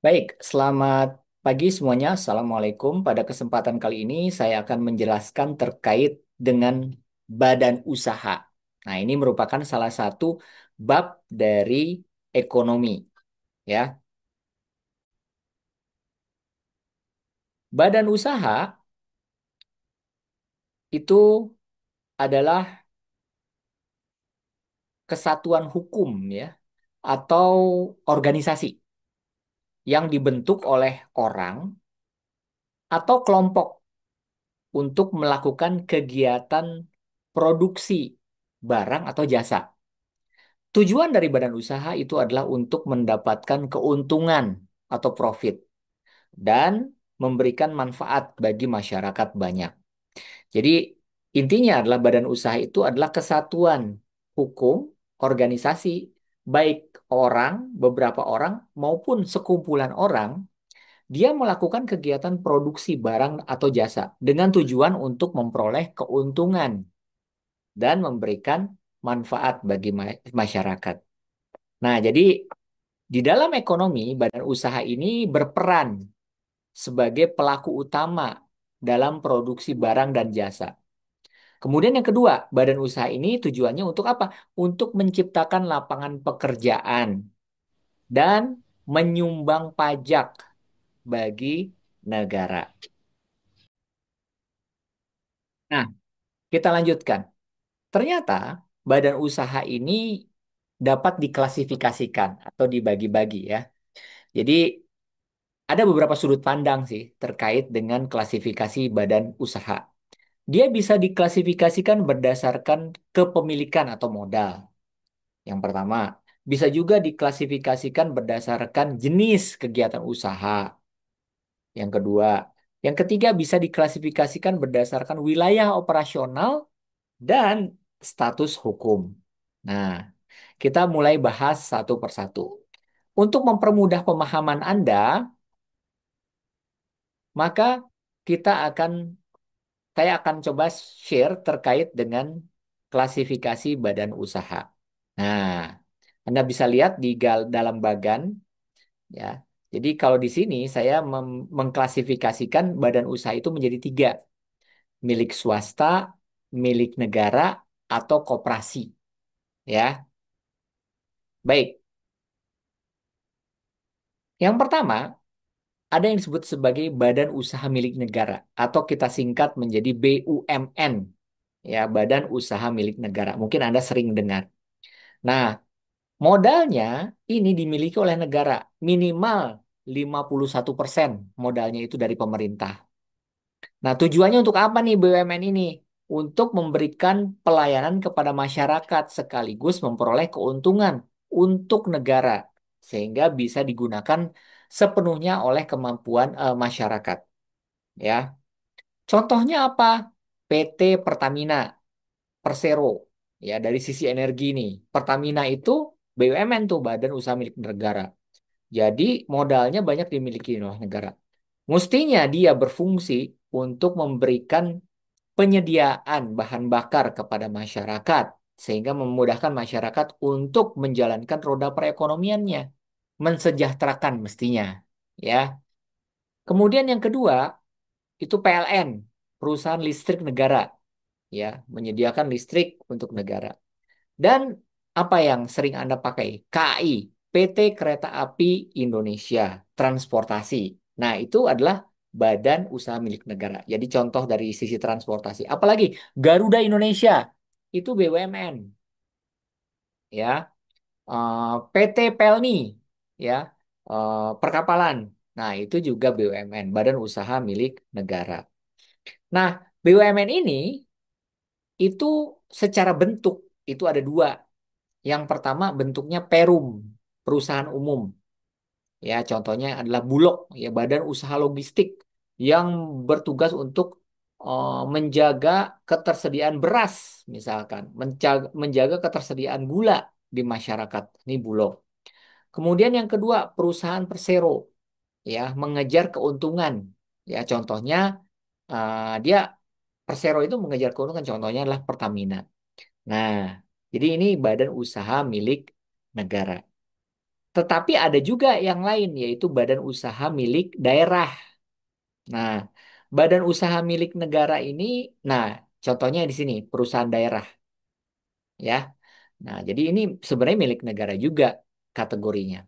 Baik, selamat pagi semuanya. Assalamualaikum. Pada kesempatan kali ini saya akan menjelaskan terkait dengan badan usaha. Nah, ini merupakan salah satu bab dari ekonomi, ya. Badan usaha itu adalah kesatuan hukum, ya, atau organisasi yang dibentuk oleh orang atau kelompok untuk melakukan kegiatan produksi barang atau jasa. Tujuan dari badan usaha itu adalah untuk mendapatkan keuntungan atau profit dan memberikan manfaat bagi masyarakat banyak. Jadi intinya adalah badan usaha itu adalah kesatuan hukum, organisasi, baik orang, beberapa orang maupun sekumpulan orang, dia melakukan kegiatan produksi barang atau jasa dengan tujuan untuk memperoleh keuntungan dan memberikan manfaat bagi masyarakat. Nah, jadi di dalam ekonomi, badan usaha ini berperan sebagai pelaku utama dalam produksi barang dan jasa. Kemudian yang kedua, badan usaha ini tujuannya untuk apa? Untuk menciptakan lapangan pekerjaan dan menyumbang pajak bagi negara. Nah, kita lanjutkan. Ternyata badan usaha ini dapat diklasifikasikan atau dibagi-bagi, ya. Jadi ada beberapa sudut pandang sih terkait dengan klasifikasi badan usaha. Dia bisa diklasifikasikan berdasarkan kepemilikan atau modal. Yang pertama, bisa juga diklasifikasikan berdasarkan jenis kegiatan usaha. Yang kedua, yang ketiga bisa diklasifikasikan berdasarkan wilayah operasional dan status hukum. Nah, kita mulai bahas satu persatu. Untuk mempermudah pemahaman Anda, maka kita akan saya akan coba share terkait dengan klasifikasi badan usaha. Nah, Anda bisa lihat di dalam bagan, ya. Jadi kalau di sini saya mengklasifikasikan badan usaha itu menjadi tiga, milik swasta, milik negara, atau koperasi, ya. Baik, yang pertama ada yang disebut sebagai badan usaha milik negara atau kita singkat menjadi BUMN, ya, Badan Usaha Milik Negara. Mungkin Anda sering dengar. Nah, modalnya ini dimiliki oleh negara, minimal 51% modalnya itu dari pemerintah. Nah, tujuannya untuk apa nih BUMN ini? Untuk memberikan pelayanan kepada masyarakat sekaligus memperoleh keuntungan untuk negara sehingga bisa digunakan sepenuhnya oleh kemampuan masyarakat, ya. Contohnya apa? PT Pertamina, Persero, ya, dari sisi energi nih. Pertamina itu BUMN tuh, Badan Usaha Milik Negara. Jadi modalnya banyak dimiliki oleh negara. Mestinya dia berfungsi untuk memberikan penyediaan bahan bakar kepada masyarakat sehingga memudahkan masyarakat untuk menjalankan roda perekonomiannya, mensejahterakan mestinya, ya. Kemudian yang kedua itu PLN, perusahaan listrik negara, ya, menyediakan listrik untuk negara. Dan apa yang sering Anda pakai? KAI, PT Kereta Api Indonesia, Transportasi. Nah, itu adalah badan usaha milik negara. Jadi contoh dari sisi transportasi. Apalagi Garuda Indonesia, itu BUMN, ya. PT Pelni, ya, perkapalan. Nah, itu juga BUMN, badan usaha milik negara. Nah, BUMN ini itu secara bentuk itu ada dua. Yang pertama bentuknya Perum, perusahaan umum. Ya, contohnya adalah Bulog, ya, badan usaha logistik yang bertugas untuk menjaga ketersediaan beras, misalkan, menjaga ketersediaan gula di masyarakat. Ini Bulog. Kemudian yang kedua, perusahaan Persero, ya, mengejar keuntungan. Ya, contohnya dia Persero itu mengejar keuntungan, contohnya adalah Pertamina. Nah, jadi ini badan usaha milik negara. Tetapi ada juga yang lain, yaitu badan usaha milik daerah. Nah, badan usaha milik negara ini, nah, contohnya di sini, perusahaan daerah, ya. Nah, jadi ini sebenarnya milik negara juga kategorinya.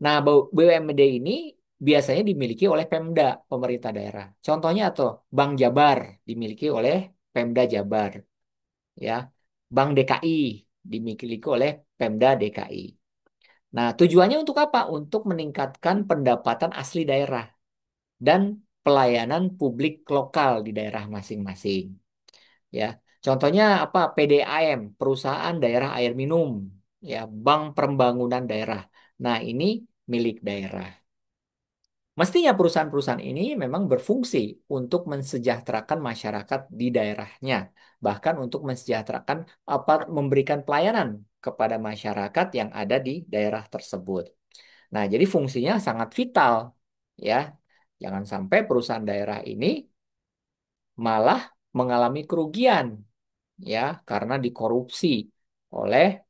Nah, BUMD ini biasanya dimiliki oleh Pemda, pemerintah daerah. Contohnya atau Bank Jabar dimiliki oleh Pemda Jabar, ya. Bank DKI dimiliki oleh Pemda DKI. Nah, tujuannya untuk apa? Untuk meningkatkan pendapatan asli daerah dan pelayanan publik lokal di daerah masing-masing. Ya, contohnya apa? PDAM, Perusahaan Daerah Air Minum, ya, Bank Pembangunan Daerah. Nah, ini milik daerah. Mestinya perusahaan-perusahaan ini memang berfungsi untuk mensejahterakan masyarakat di daerahnya, bahkan untuk mensejahterakan apa memberikan pelayanan kepada masyarakat yang ada di daerah tersebut. Nah, jadi fungsinya sangat vital, ya. Jangan sampai perusahaan daerah ini malah mengalami kerugian, ya, karena dikorupsi oleh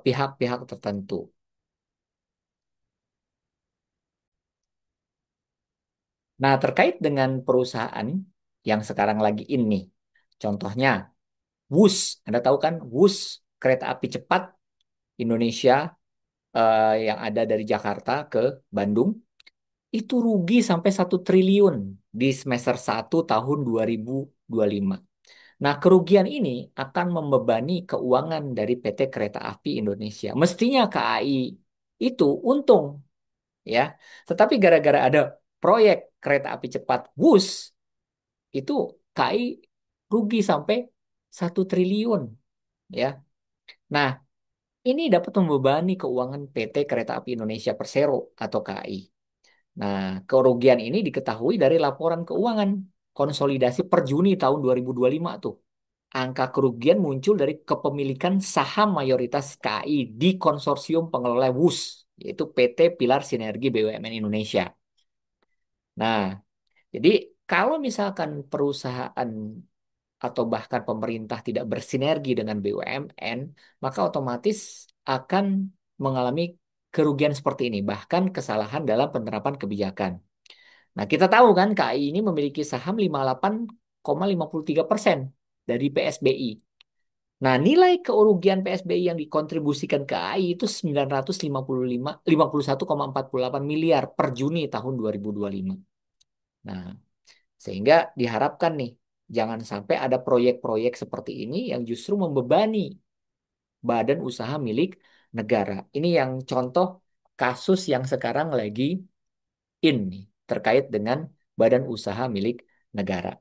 pihak-pihak tertentu. Nah, terkait dengan perusahaan yang sekarang lagi ini, contohnya WUS, Anda tahu kan WUS kereta api cepat Indonesia yang ada dari Jakarta ke Bandung itu rugi sampai 1 triliun di semester 1 tahun 2025. Nah, kerugian ini akan membebani keuangan dari PT Kereta Api Indonesia. Mestinya KAI itu untung, ya. Tetapi gara-gara ada proyek kereta api cepat WUS, itu KAI rugi sampai 1 triliun, ya. Nah, ini dapat membebani keuangan PT Kereta Api Indonesia Persero atau KAI. Nah, kerugian ini diketahui dari laporan keuangan konsolidasi per Juni tahun 2025 tuh. Angka kerugian muncul dari kepemilikan saham mayoritas KAI di konsorsium pengelola WUS, yaitu PT Pilar Sinergi BUMN Indonesia. Nah, jadi kalau misalkan perusahaan atau bahkan pemerintah tidak bersinergi dengan BUMN, maka otomatis akan mengalami kerugian seperti ini, bahkan kesalahan dalam penerapan kebijakan. Nah, kita tahu kan KAI ini memiliki saham 58,53% dari PSBI. Nah, nilai kerugian PSBI yang dikontribusikan ke AI itu 51,48 miliar per Juni tahun 2025. Nah, sehingga diharapkan nih, jangan sampai ada proyek-proyek seperti ini yang justru membebani badan usaha milik negara. Ini yang contoh kasus yang sekarang lagi nih, terkait dengan badan usaha milik negara.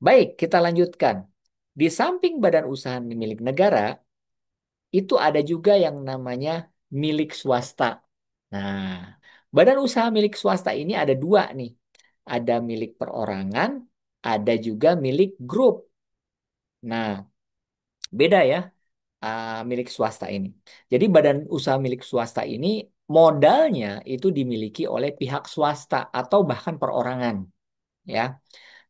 Baik, kita lanjutkan. Di samping badan usaha milik negara, itu ada juga yang namanya milik swasta. Nah, badan usaha milik swasta ini ada dua nih. Ada milik perorangan, ada juga milik grup. Nah, beda ya milik swasta ini. Jadi badan usaha milik swasta ini modalnya itu dimiliki oleh pihak swasta atau bahkan perorangan, ya.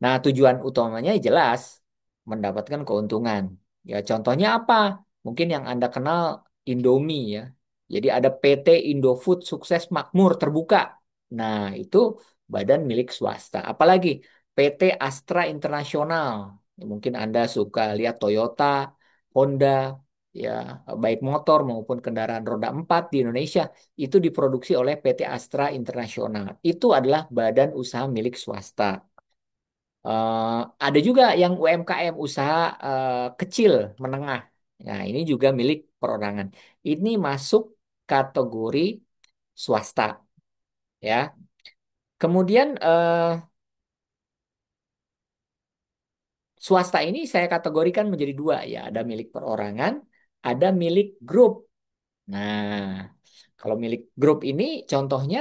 Nah, tujuan utamanya jelas mendapatkan keuntungan. Ya, contohnya apa? Mungkin yang Anda kenal Indomie ya. Jadi ada PT Indofood Sukses Makmur terbuka. Nah, itu badan milik swasta. Apalagi PT Astra Internasional. Ya, mungkin Anda suka lihat Toyota, Honda, ya, baik motor maupun kendaraan roda 4 di Indonesia itu diproduksi oleh PT Astra Internasional. Itu adalah badan usaha milik swasta. Eh, ada juga yang UMKM, usaha kecil menengah. Nah, ini juga milik perorangan. Ini masuk kategori swasta, ya. Kemudian swasta ini saya kategorikan menjadi dua, ya. Ada milik perorangan, ada milik grup. Nah, kalau milik grup ini contohnya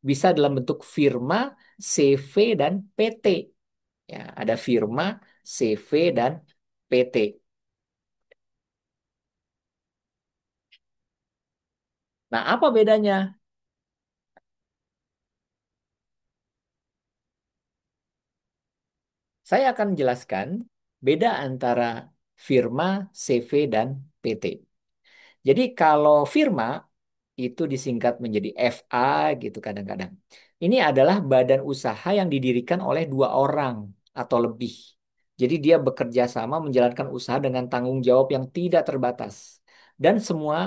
bisa dalam bentuk firma, CV, dan PT. Ya, ada firma, CV, dan PT. Nah, apa bedanya? Saya akan jelaskan beda antara firma, CV, dan PT. Jadi kalau firma itu disingkat menjadi FA gitu kadang-kadang. Ini adalah badan usaha yang didirikan oleh dua orang atau lebih. Jadi dia bekerja sama menjalankan usaha dengan tanggung jawab yang tidak terbatas dan semua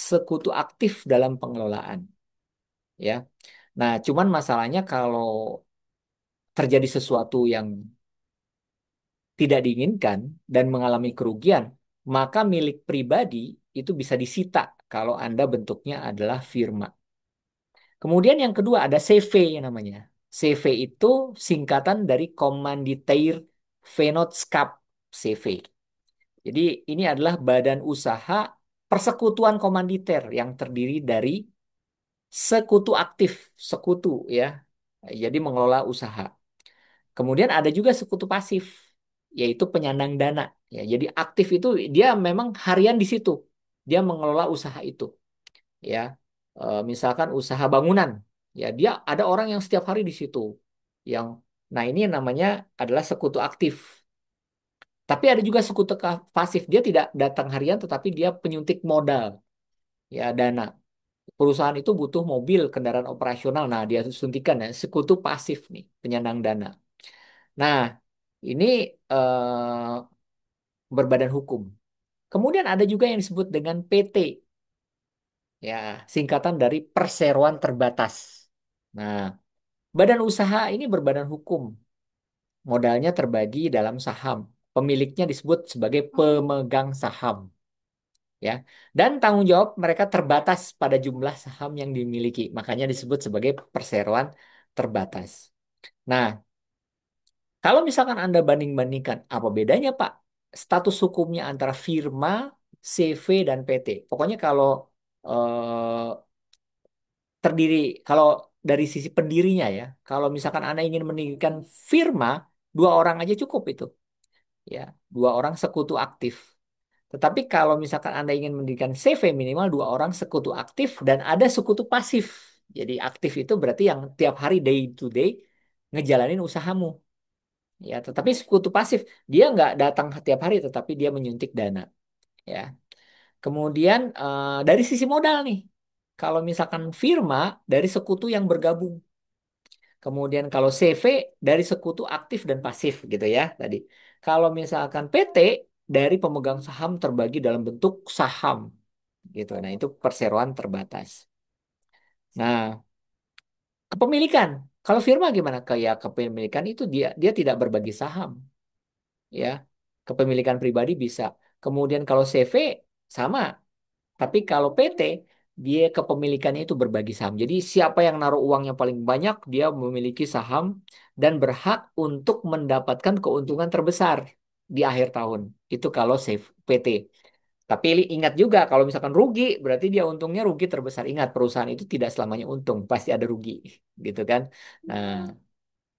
sekutu aktif dalam pengelolaan, ya. Nah, cuman masalahnya kalau terjadi sesuatu yang tidak diinginkan dan mengalami kerugian, maka milik pribadi itu bisa disita kalau Anda bentuknya adalah firma. Kemudian yang kedua ada CV yang namanya. CV itu singkatan dari Kommanditair Vennootschap CV. Jadi ini adalah badan usaha persekutuan komanditer yang terdiri dari sekutu aktif, sekutu ya. Jadi mengelola usaha. Kemudian ada juga sekutu pasif, yaitu penyandang dana. Ya, jadi aktif itu dia memang harian di situ. Dia mengelola usaha itu. Ya, misalkan usaha bangunan. Ya, dia ada orang yang setiap hari di situ. Yang, nah ini namanya adalah sekutu aktif. Tapi ada juga sekutu pasif. Dia tidak datang harian, tetapi dia penyuntik modal, ya dana. Perusahaan itu butuh mobil, kendaraan operasional. Nah, dia suntikan ya, sekutu pasif nih, penyandang dana. Nah, ini berbadan hukum. Kemudian ada juga yang disebut dengan PT, ya, singkatan dari perseroan terbatas. Nah, badan usaha ini berbadan hukum. Modalnya terbagi dalam saham. Pemiliknya disebut sebagai pemegang saham, ya. Dan tanggung jawab mereka terbatas pada jumlah saham yang dimiliki. Makanya disebut sebagai perseroan terbatas. Nah, kalau misalkan Anda banding-bandingkan, apa bedanya, Pak? Status hukumnya antara firma, CV, dan PT. Pokoknya kalau eh, terdiri, kalau dari sisi pendirinya ya, kalau misalkan Anda ingin mendirikan firma, dua orang aja cukup itu, ya, dua orang sekutu aktif. Tetapi kalau misalkan Anda ingin mendirikan CV, minimal dua orang sekutu aktif dan ada sekutu pasif. Jadi aktif itu berarti yang tiap hari day to day ngejalanin usahamu. Ya, tetapi sekutu pasif dia nggak datang setiap hari, tetapi dia menyuntik dana. Ya, kemudian dari sisi modal nih, kalau misalkan firma dari sekutu yang bergabung, kemudian kalau CV dari sekutu aktif dan pasif gitu ya tadi. Kalau misalkan PT dari pemegang saham terbagi dalam bentuk saham gitu. Nah, itu perseroan terbatas. Nah, kepemilikan. Kalau firma gimana? Kayak kepemilikan itu dia dia tidak berbagi saham, ya. Kepemilikan pribadi bisa. Kemudian kalau CV sama, tapi kalau PT dia kepemilikannya itu berbagi saham. Jadi siapa yang naruh uangnya paling banyak dia memiliki saham dan berhak untuk mendapatkan keuntungan terbesar di akhir tahun. Itu kalau save PT. Tapi ingat juga kalau misalkan rugi berarti dia untungnya rugi terbesar. Ingat perusahaan itu tidak selamanya untung, pasti ada rugi, gitu kan. Nah,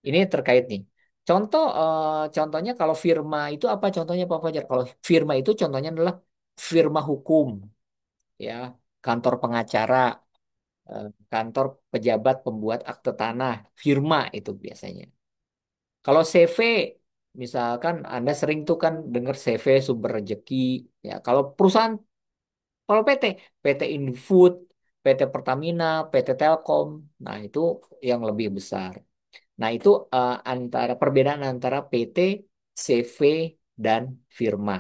ini terkait nih. Contohnya kalau firma itu apa contohnya Pak Fajar? Kalau firma itu contohnya adalah firma hukum, ya, kantor pengacara, kantor pejabat pembuat akte tanah, firma itu biasanya. Kalau CV, misalkan Anda sering tuh kan dengar CV sumber rezeki, ya. Kalau perusahaan, kalau PT, PT Infood, PT Pertamina, PT Telkom, nah itu yang lebih besar. Nah, itu antara perbedaan antara PT, CV, dan firma.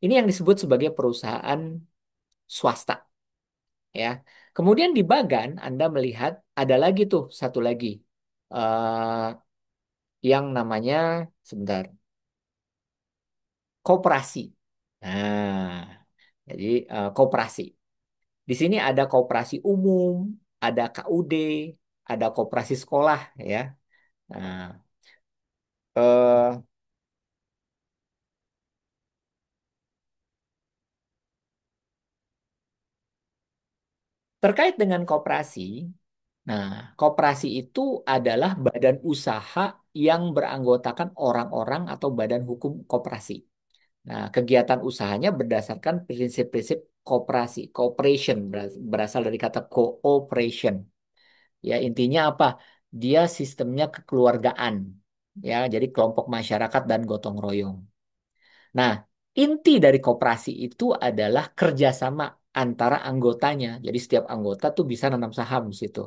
Ini yang disebut sebagai perusahaan swasta, ya. Kemudian di Bagan Anda melihat ada lagi tuh satu lagi eh, yang namanya sebentar koperasi. Nah, jadi koperasi. Di sini ada koperasi umum, ada KUD, ada koperasi sekolah, ya. Nah, eh, terkait dengan koperasi. Nah, koperasi itu adalah badan usaha yang beranggotakan orang-orang atau badan hukum koperasi. Nah, kegiatan usahanya berdasarkan prinsip-prinsip koperasi. Cooperation berasal dari kata cooperation. Ya, intinya apa? Dia sistemnya kekeluargaan. Ya, jadi kelompok masyarakat dan gotong royong. Nah, inti dari koperasi itu adalah kerjasama antara anggotanya. Jadi setiap anggota tuh bisa nanam saham di situ.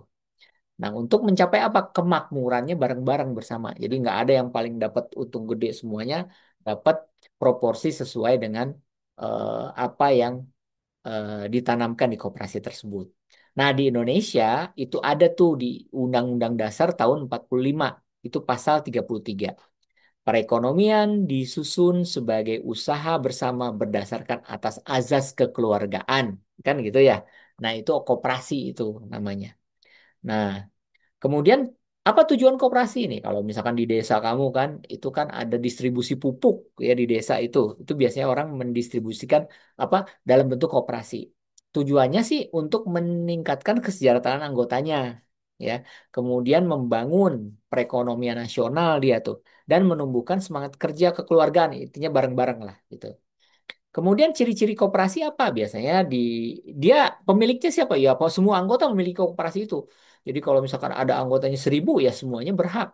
Nah, untuk mencapai apa? Kemakmurannya bareng-bareng bersama. Jadi nggak ada yang paling dapat untung gede, semuanya dapat proporsi sesuai dengan apa yang ditanamkan di koperasi tersebut. Nah, di Indonesia itu ada tuh di Undang-Undang Dasar tahun 45, itu pasal 33. Perekonomian disusun sebagai usaha bersama berdasarkan atas azas kekeluargaan. Kan gitu ya. Nah, itu koperasi itu namanya. Nah, kemudian apa tujuan koperasi ini? Kalau misalkan di desa kamu kan, itu kan ada distribusi pupuk ya di desa itu. Itu biasanya orang mendistribusikan apa dalam bentuk koperasi. Tujuannya sih untuk meningkatkan kesejahteraan anggotanya, ya. Kemudian membangun perekonomian nasional dia tuh dan menumbuhkan semangat kerja kekeluargaan. Intinya bareng-bareng lah gitu. Kemudian ciri-ciri koperasi apa? Biasanya dia pemiliknya siapa? Ya, apa semua anggota memiliki koperasi itu. Jadi kalau misalkan ada anggotanya 1.000, ya semuanya berhak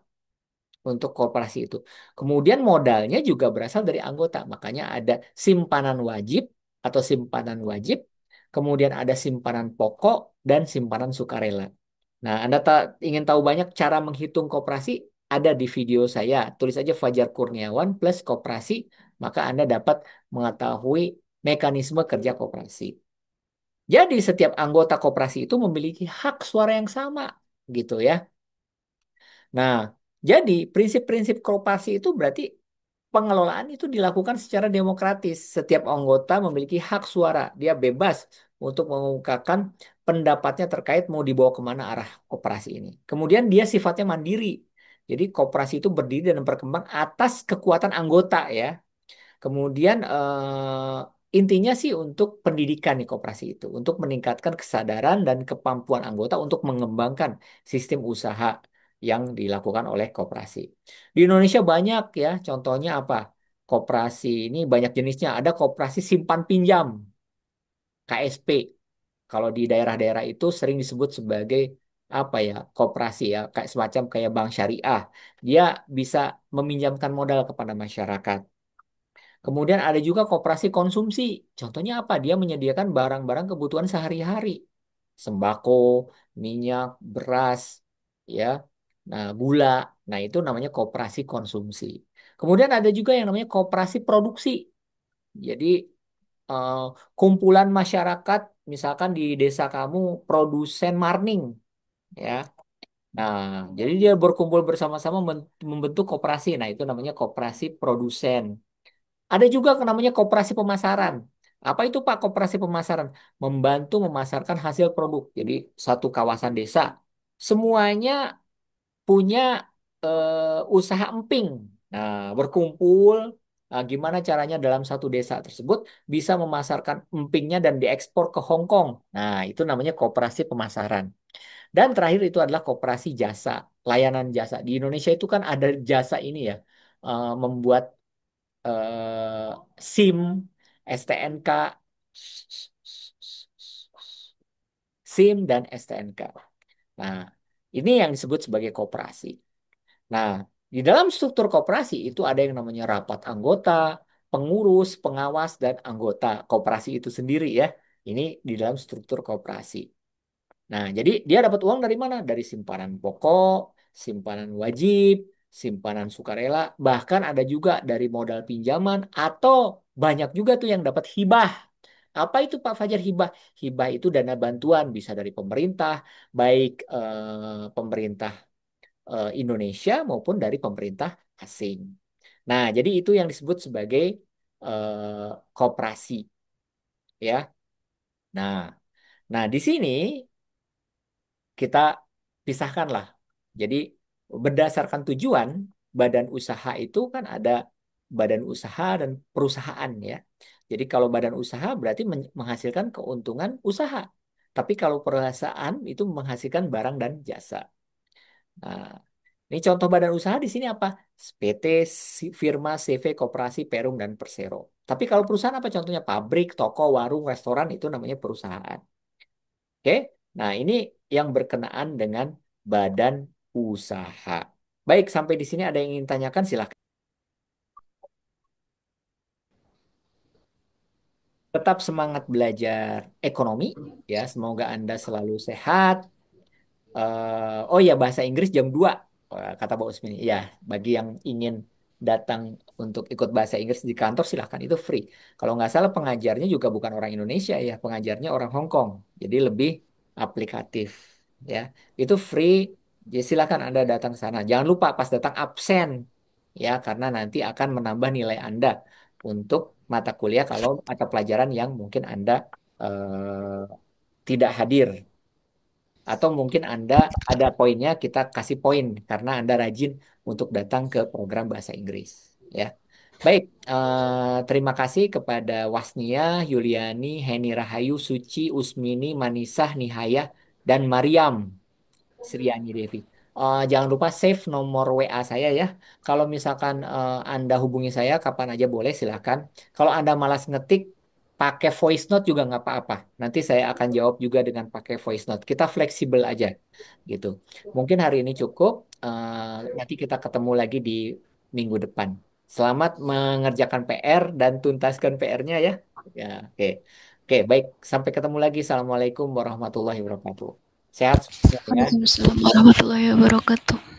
untuk koperasi itu. Kemudian modalnya juga berasal dari anggota. Makanya ada simpanan wajib atau simpanan wajib. Kemudian ada simpanan pokok dan simpanan sukarela. Nah, Anda ingin tahu banyak cara menghitung koperasi? Ada di video saya. Tulis aja Fajar Kurniawan plus koperasi, maka Anda dapat mengetahui mekanisme kerja koperasi. Jadi setiap anggota koperasi itu memiliki hak suara yang sama, gitu ya. Nah, jadi prinsip-prinsip koperasi itu berarti pengelolaan itu dilakukan secara demokratis. Setiap anggota memiliki hak suara. Dia bebas untuk mengungkapkan pendapatnya terkait mau dibawa kemana arah koperasi ini. Kemudian dia sifatnya mandiri. Jadi koperasi itu berdiri dan berkembang atas kekuatan anggota ya. Kemudian intinya sih untuk pendidikan nih koperasi itu, untuk meningkatkan kesadaran dan kemampuan anggota untuk mengembangkan sistem usaha yang dilakukan oleh koperasi. Di Indonesia banyak ya, contohnya apa? Koperasi ini banyak jenisnya. Ada koperasi simpan pinjam, KSP. Kalau di daerah-daerah itu sering disebut sebagai apa ya, koperasi ya, kayak semacam kayak bank syariah. Dia bisa meminjamkan modal kepada masyarakat. Kemudian ada juga koperasi konsumsi. Contohnya apa? Dia menyediakan barang-barang kebutuhan sehari-hari. Sembako, minyak, beras, ya. Nah, gula. Nah, itu namanya koperasi konsumsi. Kemudian ada juga yang namanya koperasi produksi. Jadi eh, kumpulan masyarakat, misalkan di desa kamu produsen marning, ya. Nah, jadi dia berkumpul bersama-sama membentuk koperasi. Nah, itu namanya koperasi produsen. Ada juga yang namanya koperasi pemasaran. Apa itu Pak koperasi pemasaran? Membantu memasarkan hasil produk. Jadi satu kawasan desa semuanya punya usaha emping. Nah, berkumpul. Nah, gimana caranya dalam satu desa tersebut bisa memasarkan empingnya dan diekspor ke Hong Kong. Nah, itu namanya koperasi pemasaran. Dan terakhir itu adalah koperasi jasa, layanan jasa. Di Indonesia itu kan ada jasa ini ya, membuat SIM, STNK, SIM dan STNK. Nah, ini yang disebut sebagai koperasi. Nah, di dalam struktur koperasi itu ada yang namanya rapat anggota, pengurus, pengawas, dan anggota koperasi itu sendiri ya. Ini di dalam struktur koperasi. Nah, jadi dia dapat uang dari mana? Dari simpanan pokok, simpanan wajib, simpanan sukarela, bahkan ada juga dari modal pinjaman atau banyak juga tuh yang dapat hibah. Apa itu Pak Fajar hibah? Hibah itu dana bantuan bisa dari pemerintah, baik pemerintah Indonesia maupun dari pemerintah asing. Nah, jadi itu yang disebut sebagai koperasi ya. Nah, nah di sini kita pisahkan lah. Jadi berdasarkan tujuan badan usaha itu kan ada badan usaha dan perusahaan ya. Jadi kalau badan usaha berarti menghasilkan keuntungan usaha. Tapi kalau perusahaan itu menghasilkan barang dan jasa. Nah, ini contoh badan usaha di sini apa? PT, firma, CV, koperasi, perum, dan persero. Tapi kalau perusahaan apa contohnya? Pabrik, toko, warung, restoran itu namanya perusahaan. Oke, nah ini yang berkenaan dengan badan usaha. Baik, sampai di sini ada yang ingin tanyakan, silakan. Tetap semangat belajar ekonomi ya. Semoga Anda selalu sehat. Oh ya, bahasa Inggris jam 2, kata Pak Usmin. Ya, bagi yang ingin datang untuk ikut bahasa Inggris di kantor silahkan, itu free. Kalau nggak salah pengajarnya juga bukan orang Indonesia ya, pengajarnya orang Hong Kong. Jadi lebih aplikatif ya. Itu free. Jadi silakan Anda datang ke sana. Jangan lupa pas datang absen ya, karena nanti akan menambah nilai Anda untuk mata kuliah kalau atau pelajaran yang mungkin Anda tidak hadir, atau mungkin Anda ada poinnya, kita kasih poin karena Anda rajin untuk datang ke program bahasa Inggris. Ya, baik. Terima kasih kepada Wasnia, Yuliani, Heni Rahayu, Suci, Usmini, Manisah, Nihaya, dan Mariam Sriani Devi. Jangan lupa save nomor WA saya ya. Kalau misalkan Anda hubungi saya kapan aja boleh, silahkan. Kalau Anda malas ngetik, pakai voice note juga nggak apa-apa. Nanti saya akan jawab juga dengan pakai voice note. Kita fleksibel aja gitu. Mungkin hari ini cukup. Nanti kita ketemu lagi di minggu depan. Selamat mengerjakan PR dan tuntaskan PR-nya ya. Ya, oke. Oke, baik. Sampai ketemu lagi. Assalamualaikum warahmatullahi wabarakatuh. Sehat semua ya. Waalaikumsalam warahmatullahi wabarakatuh.